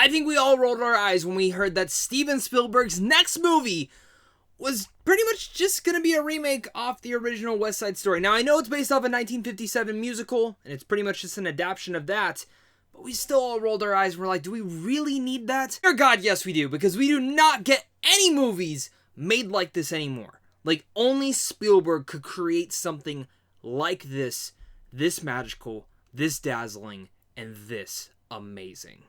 I think we all rolled our eyes when we heard that Steven Spielberg's next movie was pretty much just going to be a remake off the original West Side Story. Now, I know it's based off a 1957 musical, and it's pretty much just an adaptation of that, but we still all rolled our eyes and we're like, do we really need that? Dear God, yes we do, because we do not get any movies made like this anymore. Like, only Spielberg could create something like this magical, this dazzling, and this amazing.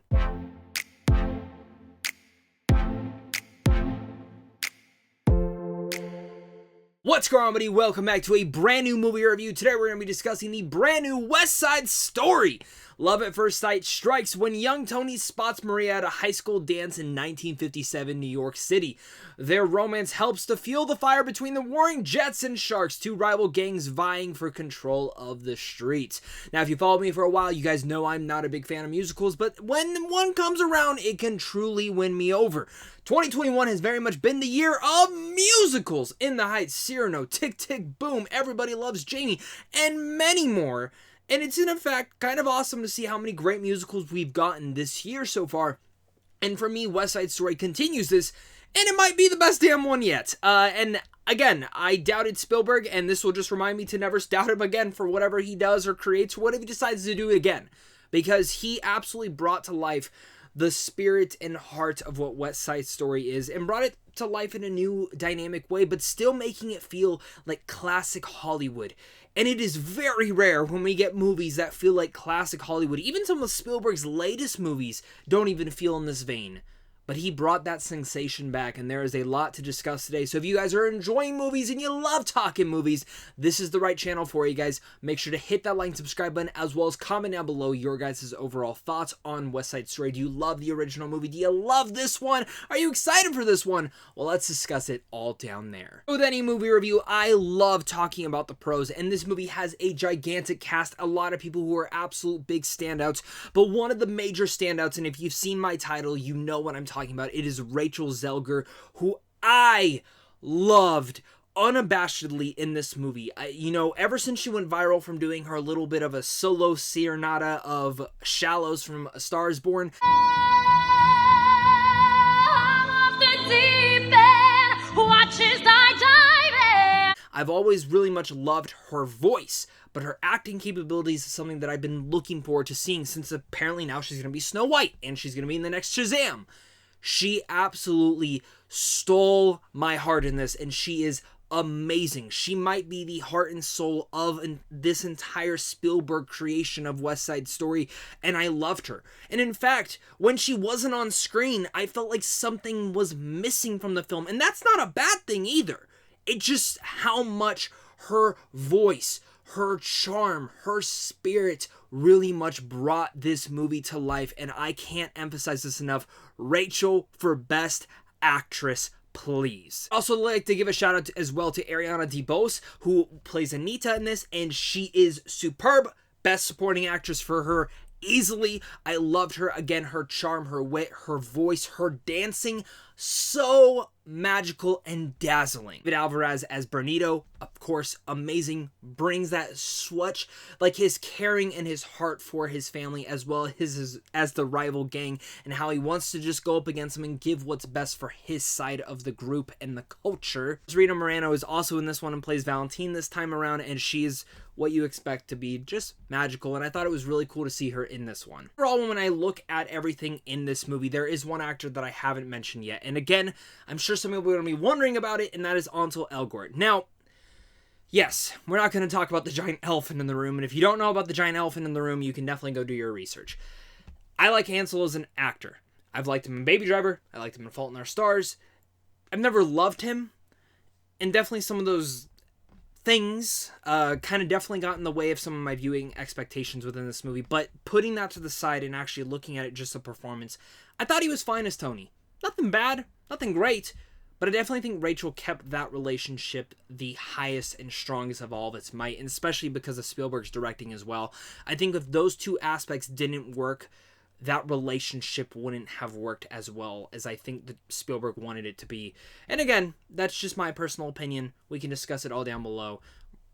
What's going on, buddy? Welcome back to a brand new movie review. Today we're going to be discussing the brand new West Side Story. Love at first sight strikes when young Tony spots Maria at a high school dance in 1957 New York City. Their romance helps to fuel the fire between the warring Jets and Sharks, two rival gangs vying for control of the streets. Now, if you followed me for a while, you guys know I'm not a big fan of musicals, but when one comes around, it can truly win me over. 2021 has very much been the year of musicals. In the Heights, Cyrano, Tick Tick Boom, Everybody Loves Jamie, and many more. And it's in fact kind of awesome to see how many great musicals we've gotten this year so far. And for me, West Side Story continues this, and it might be the best damn one yet. And again, I doubted Spielberg, and this will just remind me to never doubt him again for whatever he does or creates, or whatever he decides to do again. Because he absolutely brought to life the spirit and heart of what West Side Story is, and brought it to life in a new dynamic way, but still making it feel like classic Hollywood. And it is very rare when we get movies that feel like classic Hollywood. Even some of Spielberg's latest movies don't even feel in this vein. But he brought that sensation back, and there is a lot to discuss today. So if you guys are enjoying movies and you love talking movies, this is the right channel for you guys. Make sure to hit that like and subscribe button, as well as comment down below your guys' overall thoughts on West Side Story. Do you love the original movie? Do you love this one? Are you excited for this one? Well, let's discuss it all down there. With any movie review, I love talking about the pros, and this movie has a gigantic cast, a lot of people who are absolute big standouts, but one of the major standouts, and if you've seen my title, you know what I'm talking about. It is Rachel Zellger, who I loved unabashedly in this movie. Ever since she went viral from doing her little bit of a solo serenata of Shallows from A Star Is Born, I've always really much loved her voice, but her acting capabilities is something that I've been looking forward to seeing since apparently now she's going to be Snow White, and she's going to be in the next Shazam. She absolutely stole my heart in this, and she is amazing. She might be the heart and soul of this entire Spielberg creation of West Side Story, and I loved her. And in fact, when she wasn't on screen, I felt like something was missing from the film, and that's not a bad thing either. It's just how much her voice, her charm, her spirit really much brought this movie to life, and I can't emphasize this enough. Rachel for Best Actress, please. Also like to give a shout out as well to Ariana DeBose, who plays Anita in this, and she is superb. Best Supporting Actress for her easily. I loved her. Again, her charm, her wit, her voice, her dancing, so magical and dazzling. David Alvarez as Bernardo, of course, amazing. Brings that switch, like his caring and his heart for his family, as well as the rival gang, and how he wants to just go up against them and give what's best for his side of the group and the culture. Rita Moreno is also in this one and plays Valentina this time around, and she is what you expect to be just magical, and I thought it was really cool to see her in this one. Overall, when I look at everything in this movie, there is one actor that I haven't mentioned yet, and again, I'm sure some people are going to be wondering about it, and that is Ansel Elgort. Now, yes, we're not going to talk about the giant elephant in the room, and if you don't know about the giant elephant in the room, you can definitely go do your research. I like Ansel as an actor. I've liked him in Baby Driver. I liked him in Fault in Our Stars. I've never loved him, and definitely some of those things kind of definitely got in the way of some of my viewing expectations within this movie, but putting that to the side and actually looking at it just a performance, I thought he was fine as Tony. Nothing bad, nothing great, but I definitely think Rachel kept that relationship the highest and strongest of all of its might, and especially because of Spielberg's directing as well. I think if those two aspects didn't work, that relationship wouldn't have worked as well as I think that Spielberg wanted it to be. And again, that's just my personal opinion. We can discuss it all down below.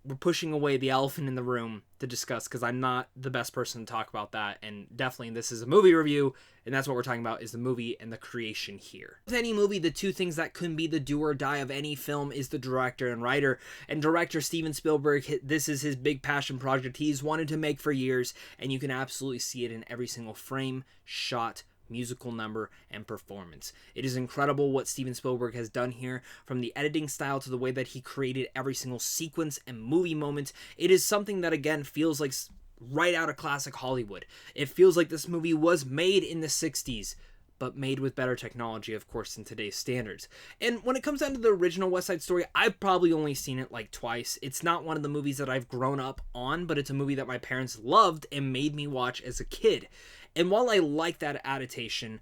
we're pushing away the elephant in the room to discuss, because I'm not the best person to talk about that, and definitely this is a movie review, and that's what we're talking about, is the movie and the creation here. With any movie, the two things that can be the do or die of any film is the director and writer. And director Steven Spielberg, this is his big passion project he's wanted to make for years, and you can absolutely see it in every single frame, shot, musical number, and performance. It is incredible what Steven Spielberg has done here, from the editing style to the way that he created every single sequence and movie moment. It is something that, again, feels like right out of classic Hollywood. It feels like this movie was made in the 60s, but made with better technology, of course, than today's standards. And when it comes down to the original West Side Story, I've probably only seen it like twice. It's not one of the movies that I've grown up on, but it's a movie that my parents loved and made me watch as a kid. And while I like that adaptation,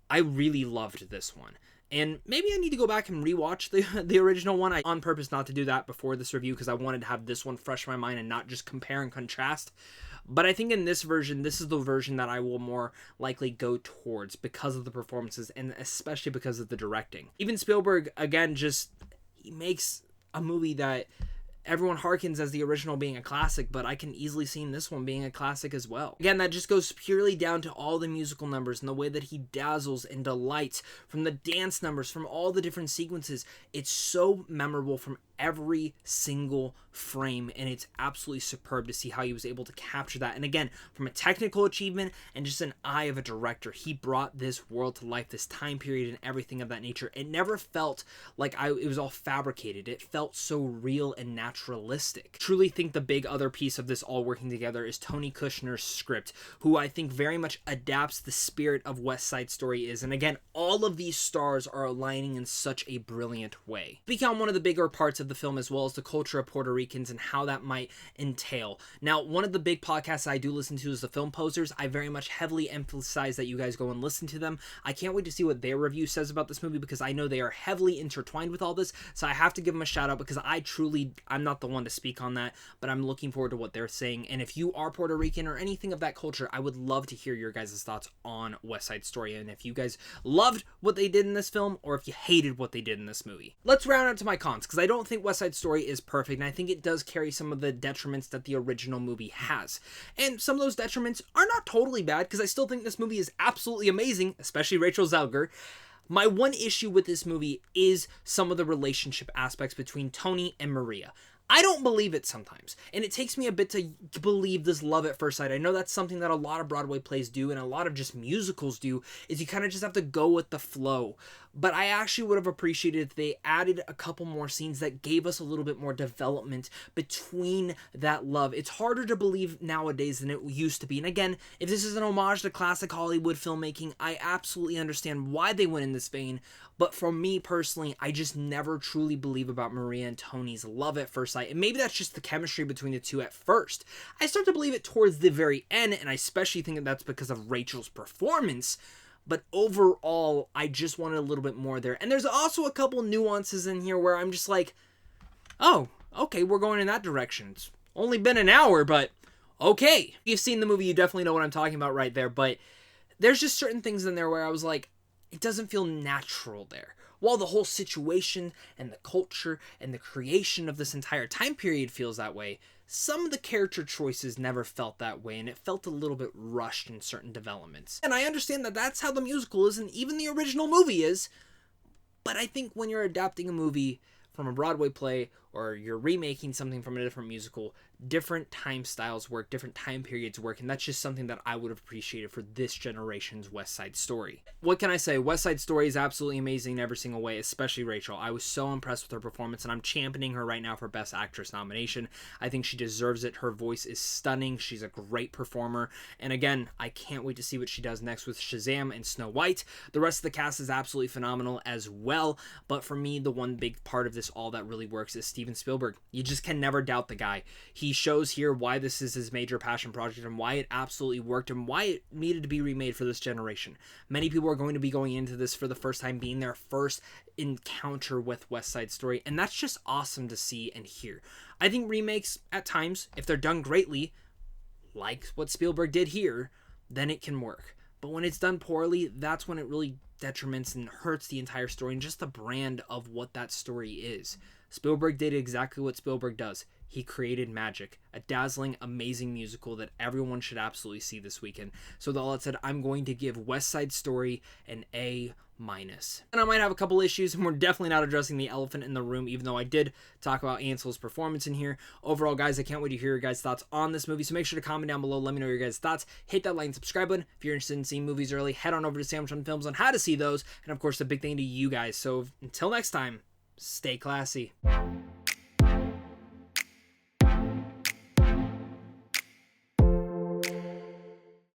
I really loved this one. And maybe I need to go back and rewatch the original one. I on purpose not to do that before this review, because I wanted to have this one fresh in my mind and not just compare and contrast. But I think in this version, this is the version that I will more likely go towards because of the performances and especially because of the directing. Even Spielberg, again, he makes a movie that everyone harkens as the original being a classic, but I can easily see in this one being a classic as well. Again, that just goes purely down to all the musical numbers and the way that he dazzles and delights, from the dance numbers, from all the different sequences. It's so memorable from every single frame, and it's absolutely superb to see how he was able to capture that. And again, from a technical achievement and just an eye of a director, he brought this world to life, this time period and everything of that nature. It never felt like it was all fabricated. It felt so real and naturalistic. I truly think the big other piece of this all working together is Tony Kushner's script, who I think very much adapts the spirit of West Side Story is. And again, all of these stars are aligning in such a brilliant way. Speaking on one of the bigger parts of the film, as well as the culture of Puerto Ricans and how that might entail. Now, one of the big podcasts I do listen to is the Film Posers. I very much heavily emphasize that you guys go and listen to them. I can't wait to see what their review says about this movie, because I know they are heavily intertwined with all this, so I have to give them a shout out, because I'm not the one to speak on that, but I'm looking forward to what they're saying. And if you are Puerto Rican or anything of that culture, I would love to hear your guys' thoughts on West Side Story, and if you guys loved what they did in this film, or if you hated what they did in this movie. Let's round out to my cons, because I don't think West Side Story is perfect, and I think it does carry some of the detriments that the original movie has. And some of those detriments are not totally bad, because I still think this movie is absolutely amazing, especially Rachel Zellger. My one issue with this movie is some of the relationship aspects between Tony and Maria. I don't believe it sometimes, and it takes me a bit to believe this love at first sight. I know that's something that a lot of Broadway plays do, and a lot of just musicals do, is you kind of just have to go with the flow. But I actually would have appreciated if they added a couple more scenes that gave us a little bit more development between that love. It's harder to believe nowadays than it used to be. And again, if this is an homage to classic Hollywood filmmaking, I absolutely understand why they went in this vein. But for me personally, I just never truly believe about Maria and Tony's love at first sight. And maybe that's just the chemistry between the two at first. I start to believe it towards the very end, and I especially think that that's because of Rachel's performance. But overall, I just wanted a little bit more there. And there's also a couple nuances in here where I'm just like, oh, okay, we're going in that direction. It's only been an hour, but okay. If you've seen the movie, you definitely know what I'm talking about right there. But there's just certain things in there where I was like, it doesn't feel natural there. While the whole situation and the culture and the creation of this entire time period feels that way, some of the character choices never felt that way, and it felt a little bit rushed in certain developments. And I understand that that's how the musical is, and even the original movie is, but I think when you're adapting a movie from a Broadway play, or you're remaking something from a different musical, different time styles work, different time periods work, and that's just something that I would have appreciated for this generation's West Side Story. What can I say? West Side Story is absolutely amazing in every single way, especially Rachel. I was so impressed with her performance, and I'm championing her right now for Best Actress nomination. I think she deserves it. Her voice is stunning. She's a great performer, and again, I can't wait to see what she does next with Shazam and Snow White. The rest of the cast is absolutely phenomenal as well, but for me, the one big part of this all that really works is Steven Spielberg. You just can never doubt the guy. He shows here why this is his major passion project and why it absolutely worked and why it needed to be remade for this generation. Many people are going to be going into this for the first time, being their first encounter with West Side Story, and that's just awesome to see and hear. I think remakes, at times, if they're done greatly, like what Spielberg did here, then it can work. But when it's done poorly, that's when it really detriments and hurts the entire story and just the brand of what that story is. Spielberg did exactly what Spielberg does. he created magic, a dazzling, amazing musical that everyone should absolutely see this weekend. So with all that said, I'm going to give West Side Story an A-. And I might have a couple issues, and we're definitely not addressing the elephant in the room, even though I did talk about Ansel's performance in here. Overall, guys, I can't wait to hear your guys' thoughts on this movie, so make sure to comment down below. Let me know your guys' thoughts. Hit that like and subscribe button. If you're interested in seeing movies early, head on over to Sandwich on Films on how to see those. And of course, the big thing to you guys. So until next time, stay classy.